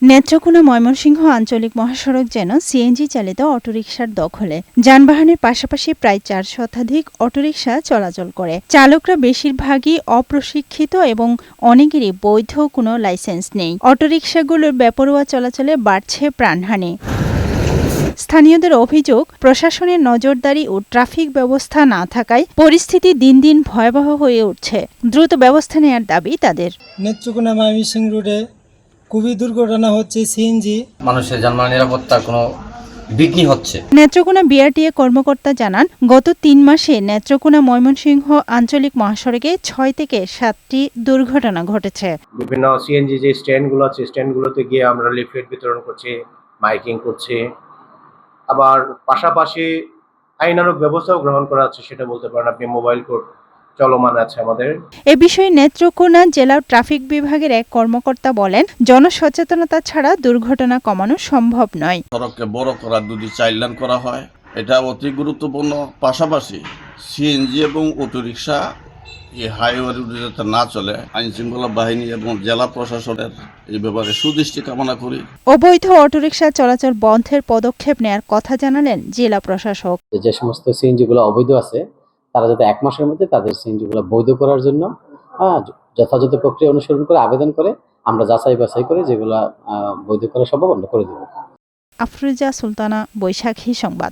নেত্রকোনা ময়মনসিংহ আঞ্চলিক মহাসড়ক যেন সিএনজি চালিত অটোরিকশার দখলে। যানবাহনের পাশাপাশি প্রায় ৪ শতাধিক অটোরিকশা চলাচল করে। চালকরা বেশিরভাগই অপ্রশিক্ষিত এবং অনেকেরই বৈধ কোনো লাইসেন্স নেই। অটোরিকশাগুলোর বেপরোয়া চলাচলে বাড়ছে প্রাণহানি। স্থানীয়দের অভিযোগ, প্রশাসনের নজরদারি ও ট্রাফিক ব্যবস্থা না থাকায় পরিস্থিতি দিন দিন ভয়াবহ হয়ে উঠছে। দ্রুত ব্যবস্থা নেওয়ার দাবি তাদের। নেত্রকোনা ময়মনসিংহ রোডে খুবই দুর্ঘটনা হচ্ছে। সিএনজি মানুষের যানবাহন নিরাপত্তার কোনো বিঘ্নি হচ্ছে। নেত্রকোনা বিআরটিএ কর্মকর্তা জানান, গত ৩ মাসে নেত্রকোনা ময়মনসিংহ আঞ্চলিক মহাসড়কে ৬ থেকে ৭টি দুর্ঘটনা ঘটেছে। বিভিন্ন সিএনজি যে স্ট্যান্ডগুলো আছে, স্ট্যান্ডগুলোতে গিয়ে আমরা লিফলেট বিতরণ করছি, মাইকিং করছি। আবার পাশাপাশি আইনানুগ ব্যবস্থাও গ্রহণ করা হচ্ছে, সেটা বলতে পারেন আপনি। মোবাইল কোর্ট চলমান আছে আমাদের। এ বিষয়ে নেত্রকোনা জেলা ট্রাফিক বিভাগের এক কর্মকর্তা বলেন, জনসচেতনতা ছাড়া দুর্ঘটনা কমানো সম্ভব নয়। সড়ককে বড় করা, যদি 4 লেন করা হয়, এটা অতি গুরুত্বপূর্ণ। পাশাপাশি সিএনজি এবং অটোরিকশা এই হাইওয়ে রুটে যাতে না চলে, আইনশৃঙ্খলা বাহিনী এবং জেলা প্রশাসনের এই ব্যাপারে সুদৃষ্টি কামনা করি। অবৈধ অটোরিকশা চলাচল বন্ধের পদক্ষেপ নেয়ার কথা জানালেন জেলা প্রশাসক। যে সমস্ত সিএনজিগুলো অবৈধ আছে, তারা যাতে 1 মাসের মধ্যে তাদের সিএনজিগুলো বৈধ করার জন্য যথাযথ প্রক্রিয়া অনুসরণ করে আবেদন করে আমরা যাচাই বাছাই করে যেগুলো বৈধ করা সম্ভব আমরা করে দেব। আফরোজা সুলতানা, বৈশাখী সংবাদ।